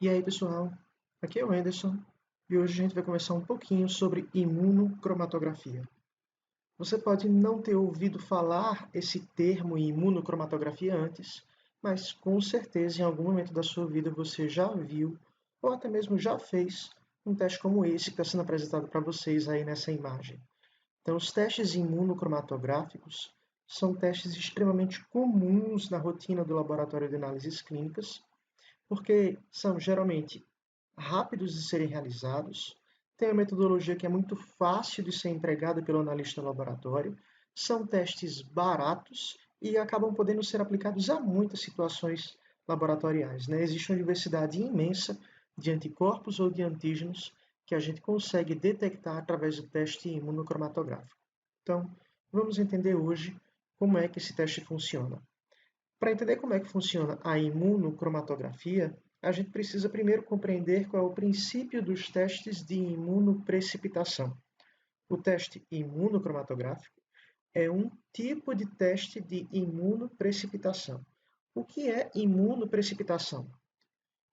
E aí, pessoal? Aqui é o Anderson e hoje a gente vai conversar um pouquinho sobre imunocromatografia. Você pode não ter ouvido falar esse termo imunocromatografia antes, mas com certeza em algum momento da sua vida você já viu ou até mesmo já fez um teste como esse que está sendo apresentado para vocês aí nessa imagem. Então, os testes imunocromatográficos são testes extremamente comuns na rotina do laboratório de análises clínicas, porque são geralmente rápidos de serem realizados, tem uma metodologia que é muito fácil de ser empregada pelo analista no laboratório, são testes baratos e acabam podendo ser aplicados a muitas situações laboratoriais. Né? Existe uma diversidade imensa de anticorpos ou de antígenos que a gente consegue detectar através do teste imunocromatográfico. Então, vamos entender hoje como é que esse teste funciona. Para entender como é que funciona a imunocromatografia, a gente precisa primeiro compreender qual é o princípio dos testes de imunoprecipitação. O teste imunocromatográfico é um tipo de teste de imunoprecipitação. O que é imunoprecipitação?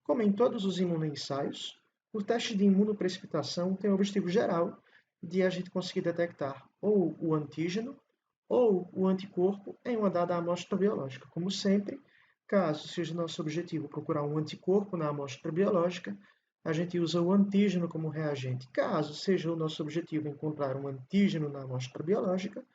Como em todos os imunoensaios, o teste de imunoprecipitação tem o objetivo geral de a gente conseguir detectar ou o antígeno ou o anticorpo em uma dada amostra biológica. Como sempre, caso seja nosso objetivo procurar um anticorpo na amostra biológica, a gente usa o antígeno como reagente. Caso seja o nosso objetivo encontrar um antígeno na amostra biológica,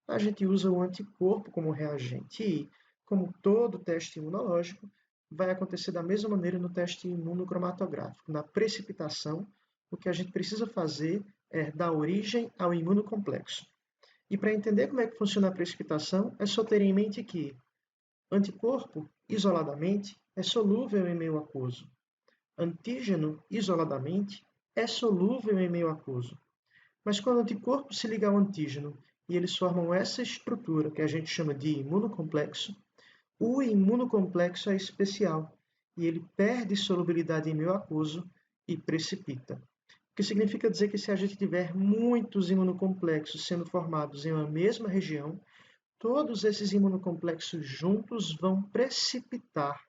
a gente usa o anticorpo como reagente. E, como todo teste imunológico, vai acontecer da mesma maneira no teste imunocromatográfico. Na precipitação, o que a gente precisa fazer é dar origem ao imunocomplexo. E para entender como é que funciona a precipitação, é só ter em mente que anticorpo, isoladamente, é solúvel em meio aquoso. Antígeno, isoladamente, é solúvel em meio aquoso. Mas quando o anticorpo se liga ao antígeno e eles formam essa estrutura que a gente chama de imunocomplexo, o imunocomplexo é especial e ele perde solubilidade em meio aquoso e precipita. O que significa dizer que se a gente tiver muitos imunocomplexos sendo formados em uma mesma região, todos esses imunocomplexos juntos vão precipitar.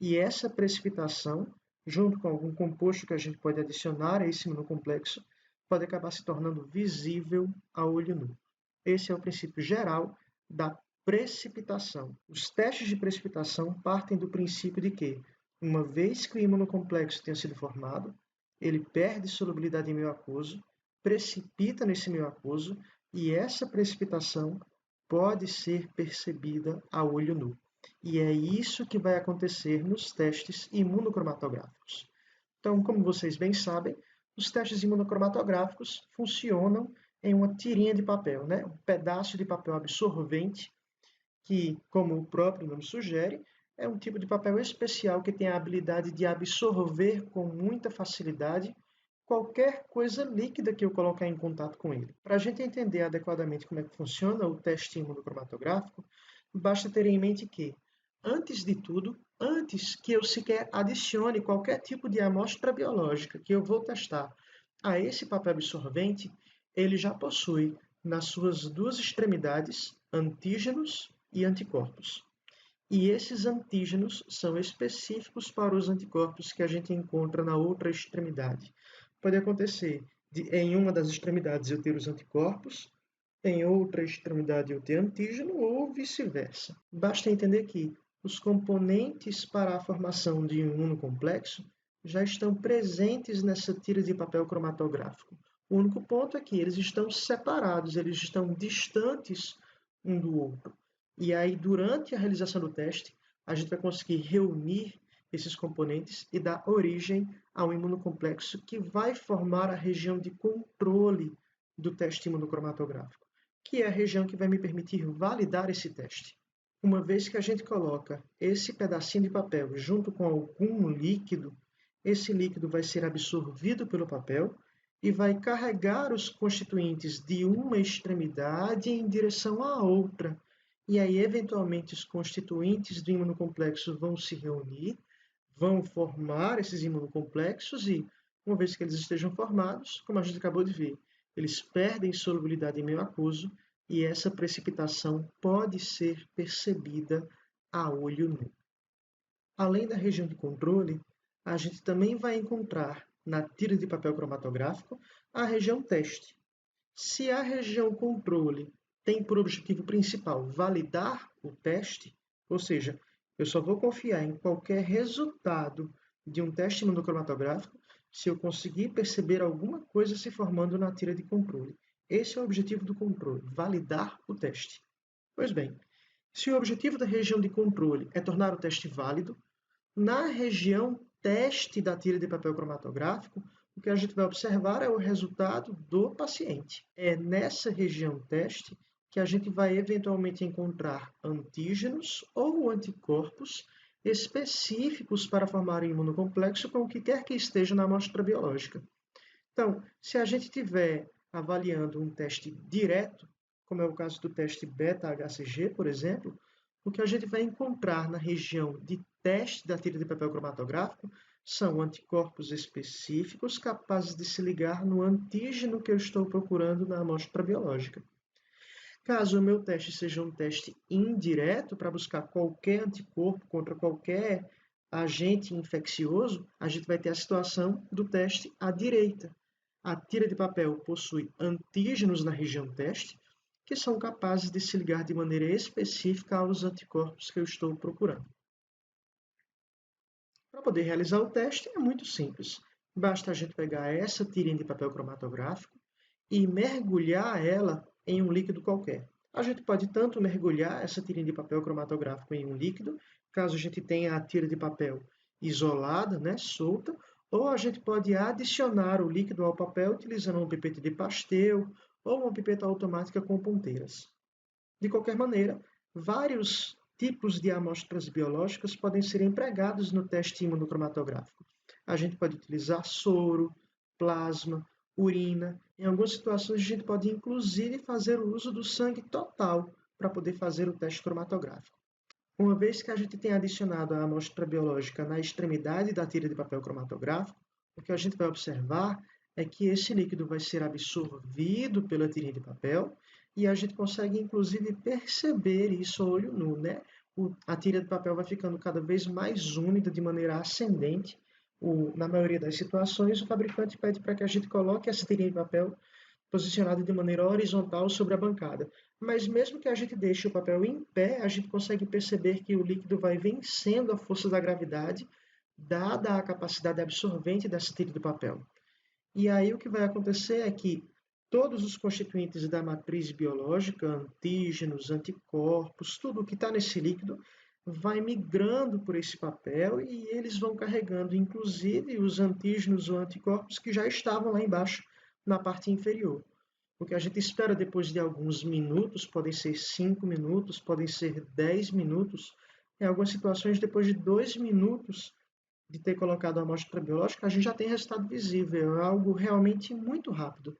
E essa precipitação, junto com algum composto que a gente pode adicionar a esse imunocomplexo, pode acabar se tornando visível a olho nu. Esse é o princípio geral da precipitação. Os testes de precipitação partem do princípio de que, uma vez que o imunocomplexo tenha sido formado, ele perde solubilidade em meio aquoso, precipita nesse meio aquoso, e essa precipitação pode ser percebida a olho nu. E é isso que vai acontecer nos testes imunocromatográficos. Então, como vocês bem sabem, os testes imunocromatográficos funcionam em uma tirinha de papel, né? Um pedaço de papel absorvente que, como o próprio nome sugere, é um tipo de papel especial que tem a habilidade de absorver com muita facilidade qualquer coisa líquida que eu colocar em contato com ele. Para a gente entender adequadamente como é que funciona o teste imunocromatográfico, basta ter em mente que, antes de tudo, antes que eu sequer adicione qualquer tipo de amostra biológica que eu vou testar a esse papel absorvente, ele já possui nas suas duas extremidades antígenos e anticorpos. E esses antígenos são específicos para os anticorpos que a gente encontra na outra extremidade. Pode acontecer em uma das extremidades eu ter os anticorpos, em outra extremidade eu ter antígeno ou vice-versa. Basta entender que os componentes para a formação de um imunocomplexo já estão presentes nessa tira de papel cromatográfico. O único ponto é que eles estão separados, eles estão distantes um do outro. E aí, durante a realização do teste, a gente vai conseguir reunir esses componentes e dar origem ao imunocomplexo que vai formar a região de controle do teste imunocromatográfico, que é a região que vai me permitir validar esse teste. Uma vez que a gente coloca esse pedacinho de papel junto com algum líquido, esse líquido vai ser absorvido pelo papel e vai carregar os constituintes de uma extremidade em direção à outra. E aí, eventualmente, os constituintes do imunocomplexo vão se reunir, vão formar esses imunocomplexos e, uma vez que eles estejam formados, como a gente acabou de ver, eles perdem solubilidade em meio aquoso e essa precipitação pode ser percebida a olho nu. Além da região de controle, a gente também vai encontrar na tira de papel cromatográfico a região teste. Se a região controle tem por objetivo principal validar o teste, ou seja, eu só vou confiar em qualquer resultado de um teste imunocromatográfico se eu conseguir perceber alguma coisa se formando na tira de controle. Esse é o objetivo do controle, validar o teste. Pois bem, se o objetivo da região de controle é tornar o teste válido, na região teste da tira de papel cromatográfico, o que a gente vai observar é o resultado do paciente. É nessa região teste que a gente vai eventualmente encontrar antígenos ou anticorpos específicos para formar um imunocomplexo com o que quer que esteja na amostra biológica. Então, se a gente estiver avaliando um teste direto, como é o caso do teste beta-HCG, por exemplo, o que a gente vai encontrar na região de teste da tira de papel cromatográfico são anticorpos específicos capazes de se ligar no antígeno que eu estou procurando na amostra biológica. Caso o meu teste seja um teste indireto para buscar qualquer anticorpo contra qualquer agente infeccioso, a gente vai ter a situação do teste à direita. A tira de papel possui antígenos na região teste, que são capazes de se ligar de maneira específica aos anticorpos que eu estou procurando. Para poder realizar o teste é muito simples. Basta a gente pegar essa tirinha de papel cromatográfico e mergulhar ela em um líquido qualquer. A gente pode tanto mergulhar essa tirinha de papel cromatográfico em um líquido, caso a gente tenha a tira de papel isolada, solta, ou a gente pode adicionar o líquido ao papel utilizando uma pipeta de Pasteur ou uma pipeta automática com ponteiras. De qualquer maneira, vários tipos de amostras biológicas podem ser empregados no teste imunocromatográfico. A gente pode utilizar soro, plasma, urina. Em algumas situações, a gente pode inclusive fazer o uso do sangue total para poder fazer o teste cromatográfico. Uma vez que a gente tem adicionado a amostra biológica na extremidade da tira de papel cromatográfico, o que a gente vai observar é que esse líquido vai ser absorvido pela tirinha de papel e a gente consegue, inclusive, perceber isso a olho nu, A tira de papel vai ficando cada vez mais úmida de maneira ascendente. Na maioria das situações, o fabricante pede para que a gente coloque essa tirinha de papel posicionada de maneira horizontal sobre a bancada. Mas mesmo que a gente deixe o papel em pé, a gente consegue perceber que o líquido vai vencendo a força da gravidade, dada a capacidade absorvente dessa tira de papel. E aí o que vai acontecer é que todos os constituintes da matriz biológica, antígenos, anticorpos, tudo o que está nesse líquido, vai migrando por esse papel e eles vão carregando, inclusive, os antígenos ou anticorpos que já estavam lá embaixo, na parte inferior. O que a gente espera depois de alguns minutos, podem ser 5 minutos, podem ser 10 minutos, em algumas situações, depois de 2 minutos de ter colocado a amostra biológica, a gente já tem resultado visível, é algo realmente muito rápido.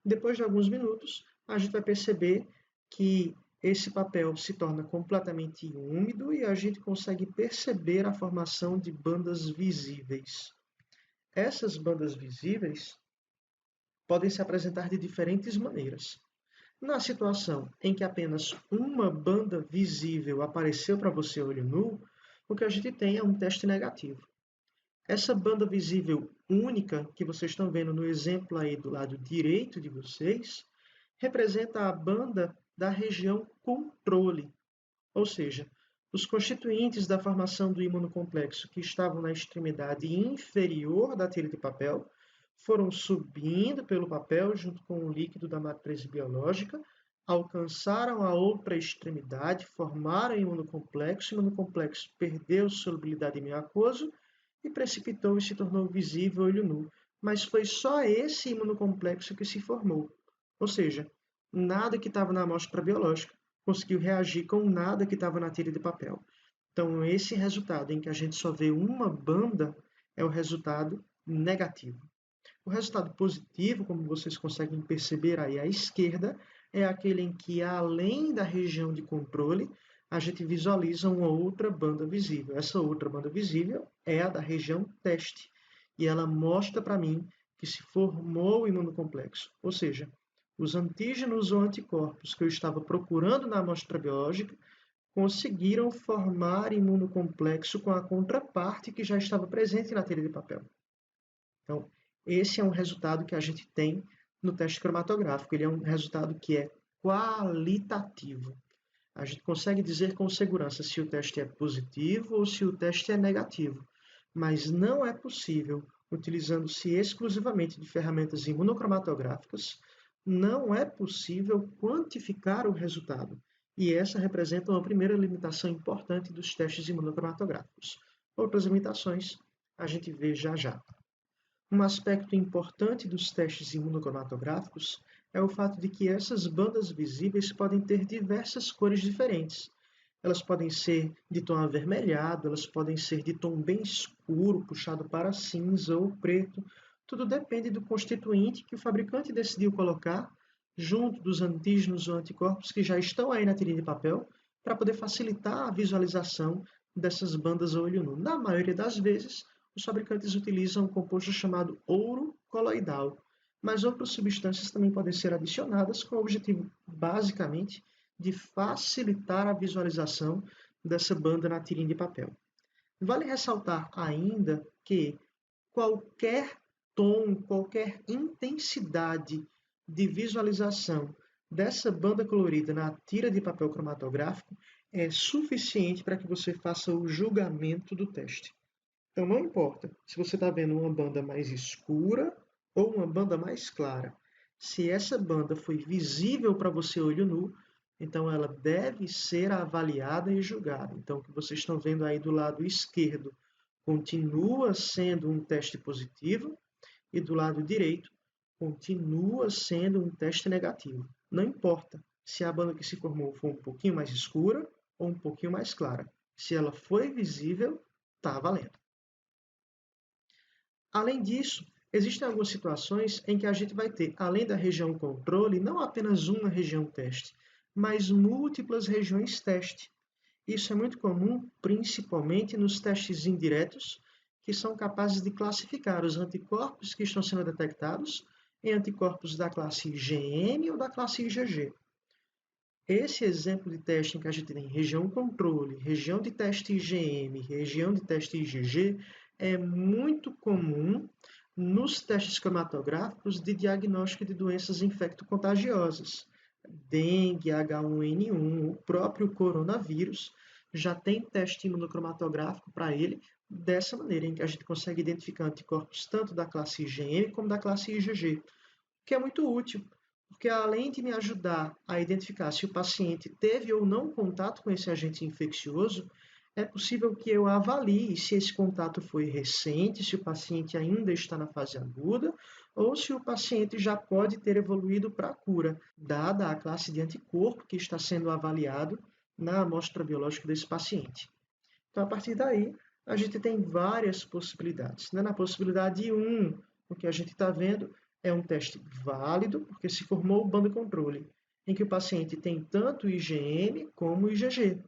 Depois de alguns minutos, a gente vai perceber que esse papel se torna completamente úmido e a gente consegue perceber a formação de bandas visíveis. Essas bandas visíveis podem se apresentar de diferentes maneiras. Na situação em que apenas uma banda visível apareceu para você a olho nu, o que a gente tem é um teste negativo. Essa banda visível única que vocês estão vendo no exemplo aí do lado direito de vocês, representa a banda da região controle, ou seja, os constituintes da formação do imunocomplexo que estavam na extremidade inferior da tira de papel foram subindo pelo papel junto com o líquido da matriz biológica, alcançaram a outra extremidade, formaram o imunocomplexo perdeu solubilidade em aquoso e precipitou e se tornou visível a olho nu. Mas foi só esse imunocomplexo que se formou. Ou seja, nada que estava na amostra biológica conseguiu reagir com nada que estava na tira de papel. Então, esse resultado em que a gente só vê uma banda é o resultado negativo. O resultado positivo, como vocês conseguem perceber aí à esquerda, é aquele em que, além da região de controle, a gente visualiza uma outra banda visível. Essa outra banda visível é a da região teste. E ela mostra para mim que se formou o imunocomplexo. Ou seja, os antígenos ou anticorpos que eu estava procurando na amostra biológica conseguiram formar imunocomplexo com a contraparte que já estava presente na tirinha de papel. Então, esse é um resultado que a gente tem no teste cromatográfico. Ele é um resultado que é qualitativo. A gente consegue dizer com segurança se o teste é positivo ou se o teste é negativo, mas não é possível, utilizando-se exclusivamente de ferramentas imunocromatográficas, não é possível quantificar o resultado. E essa representa uma primeira limitação importante dos testes imunocromatográficos. Outras limitações a gente vê já já. Um aspecto importante dos testes imunocromatográficos é o fato de que essas bandas visíveis podem ter diversas cores diferentes. Elas podem ser de tom avermelhado, elas podem ser de tom bem escuro, puxado para cinza ou preto. Tudo depende do constituinte que o fabricante decidiu colocar junto dos antígenos ou anticorpos que já estão aí na tirinha de papel para poder facilitar a visualização dessas bandas a olho nu. Na maioria das vezes, os fabricantes utilizam um composto chamado ouro coloidal, mas outras substâncias também podem ser adicionadas com o objetivo, basicamente, de facilitar a visualização dessa banda na tirinha de papel. Vale ressaltar ainda que qualquer tom, qualquer intensidade de visualização dessa banda colorida na tira de papel cromatográfico é suficiente para que você faça o julgamento do teste. Então, não importa se você está vendo uma banda mais escura ou uma banda mais clara. Se essa banda foi visível para você olho nu, então ela deve ser avaliada e julgada. Então, o que vocês estão vendo aí do lado esquerdo continua sendo um teste positivo e do lado direito continua sendo um teste negativo. Não importa se a banda que se formou for um pouquinho mais escura ou um pouquinho mais clara. Se ela foi visível, está valendo. Além disso, existem algumas situações em que a gente vai ter, além da região controle, não apenas uma região teste, mas múltiplas regiões teste. Isso é muito comum, principalmente nos testes indiretos, que são capazes de classificar os anticorpos que estão sendo detectados em anticorpos da classe IgM ou da classe IgG. Esse exemplo de teste em que a gente tem região controle, região de teste IgM, região de teste IgG, é muito comum nos testes cromatográficos de diagnóstico de doenças infecto-contagiosas. Dengue, H1N1, o próprio coronavírus, já tem teste imunocromatográfico para ele, dessa maneira, em que a gente consegue identificar anticorpos tanto da classe IgM como da classe IgG, que é muito útil, porque além de me ajudar a identificar se o paciente teve ou não contato com esse agente infeccioso, é possível que eu avalie se esse contato foi recente, se o paciente ainda está na fase aguda, ou se o paciente já pode ter evoluído para a cura, dada a classe de anticorpo que está sendo avaliado na amostra biológica desse paciente. Então, a partir daí, a gente tem várias possibilidades. Na possibilidade 1, o que a gente está vendo é um teste válido, porque se formou o banda controle, em que o paciente tem tanto IgM como IgG.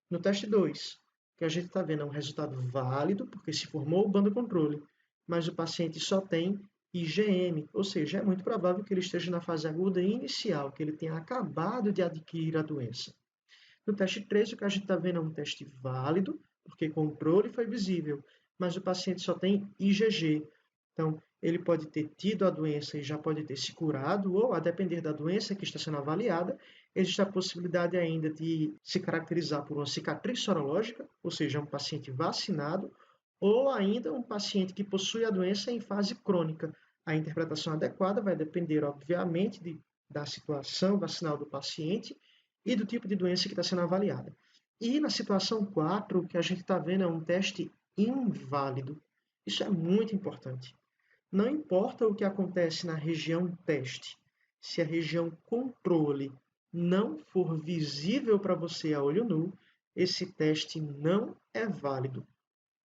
No teste 2, o que a gente está vendo é um resultado válido, porque se formou o banda controle, mas o paciente só tem IgM, ou seja, é muito provável que ele esteja na fase aguda inicial, que ele tenha acabado de adquirir a doença. No teste 3, o que a gente está vendo é um teste válido, porque controle foi visível, mas o paciente só tem IgG. Então, ele pode ter tido a doença e já pode ter se curado, ou, a depender da doença que está sendo avaliada, existe a possibilidade ainda de se caracterizar por uma cicatriz sorológica, ou seja, um paciente vacinado, ou ainda um paciente que possui a doença em fase crônica. A interpretação adequada vai depender, obviamente, da situação vacinal do paciente e do tipo de doença que está sendo avaliada. E na situação 4, o que a gente está vendo é um teste inválido. Isso é muito importante. Não importa o que acontece na região teste, se a região controle não for visível para você a olho nu, esse teste não é válido.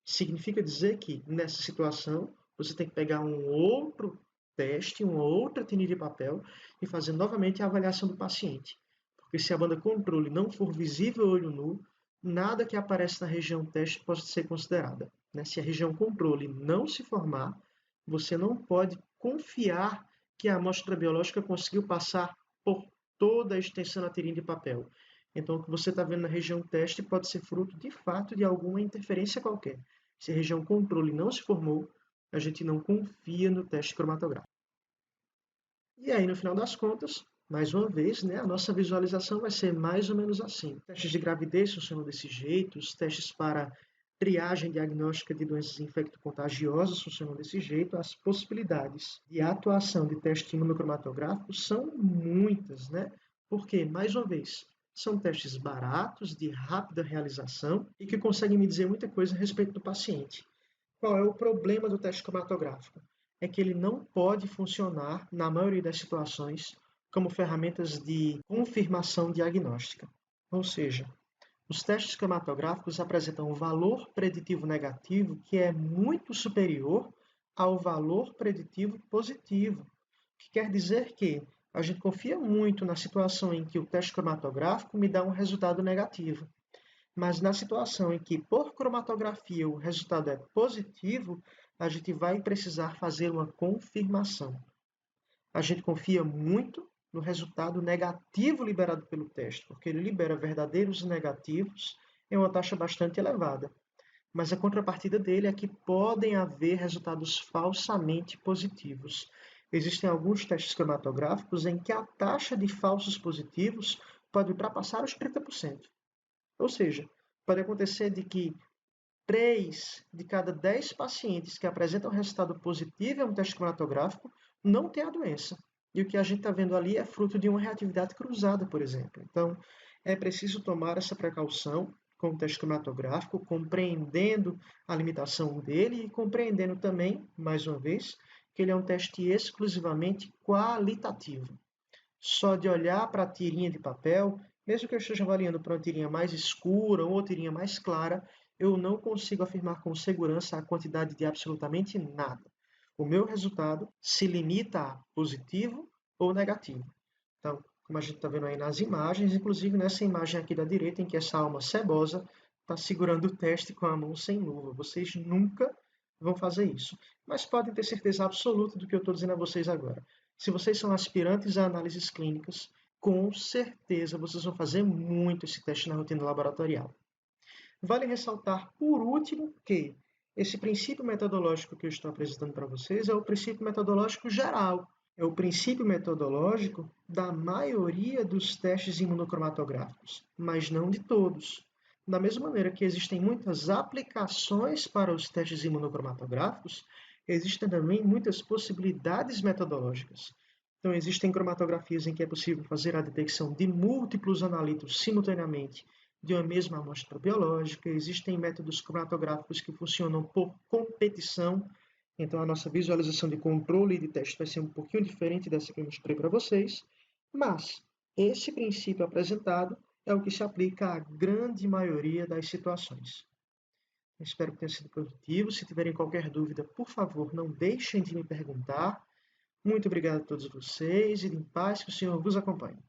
Significa dizer que, nessa situação, você tem que pegar um outro teste, uma outra tinta de papel e fazer novamente a avaliação do paciente. Porque se a banda controle não for visível a olho nu, nada que aparece na região teste pode ser considerada. Se a região controle não se formar, você não pode confiar que a amostra biológica conseguiu passar por toda a extensão da tirinha de papel. Então, o que você está vendo na região teste pode ser fruto, de fato, de alguma interferência qualquer. Se a região controle não se formou, a gente não confia no teste cromatográfico. E aí, no final das contas, mais uma vez, né, a nossa visualização vai ser mais ou menos assim. Testes de gravidez funcionam desse jeito, os testes para triagem diagnóstica de doenças infecto-contagiosas funcionam desse jeito, as possibilidades de atuação de teste imunocromatográfico são muitas, né? Porque, mais uma vez, são testes baratos, de rápida realização e que conseguem me dizer muita coisa a respeito do paciente. Qual é o problema do teste cromatográfico? É que ele não pode funcionar, na maioria das situações, como ferramentas de confirmação diagnóstica. Ou seja, os testes cromatográficos apresentam um valor preditivo negativo que é muito superior ao valor preditivo positivo, o que quer dizer que a gente confia muito na situação em que o teste cromatográfico me dá um resultado negativo. Mas na situação em que, por cromatografia, o resultado é positivo, a gente vai precisar fazer uma confirmação. A gente confia muito no resultado negativo liberado pelo teste, porque ele libera verdadeiros e negativos em uma taxa bastante elevada. Mas a contrapartida dele é que podem haver resultados falsamente positivos. Existem alguns testes cromatográficos em que a taxa de falsos positivos pode ultrapassar os 30%. Ou seja, pode acontecer de que 3 de cada 10 pacientes que apresentam resultado positivo em um teste cromatográfico não têm a doença. E o que a gente está vendo ali é fruto de uma reatividade cruzada, por exemplo. Então, é preciso tomar essa precaução com o teste cromatográfico, compreendendo a limitação dele e compreendendo também, mais uma vez, que ele é um teste exclusivamente qualitativo. Só de olhar para a tirinha de papel, mesmo que eu esteja avaliando para uma tirinha mais escura ou uma tirinha mais clara, eu não consigo afirmar com segurança a quantidade de absolutamente nada. O meu resultado se limita a positivo ou negativo. Então, como a gente está vendo aí nas imagens, inclusive nessa imagem aqui da direita, em que essa alma cebosa está segurando o teste com a mão sem luva. Vocês nunca vão fazer isso. Mas podem ter certeza absoluta do que eu estou dizendo a vocês agora. Se vocês são aspirantes a análises clínicas, com certeza vocês vão fazer muito esse teste na rotina laboratorial. Vale ressaltar, por último, que esse princípio metodológico que eu estou apresentando para vocês é o princípio metodológico geral, é o princípio metodológico da maioria dos testes imunocromatográficos, mas não de todos. Da mesma maneira que existem muitas aplicações para os testes imunocromatográficos, existem também muitas possibilidades metodológicas. Então, existem cromatografias em que é possível fazer a detecção de múltiplos analitos simultaneamente de uma mesma amostra biológica, existem métodos cromatográficos que funcionam por competição, então a nossa visualização de controle e de teste vai ser um pouquinho diferente dessa que eu mostrei para vocês, mas esse princípio apresentado é o que se aplica à grande maioria das situações. Espero que tenha sido produtivo. Se tiverem qualquer dúvida, por favor, não deixem de me perguntar. Muito obrigado a todos vocês e em paz que o Senhor vos acompanhe.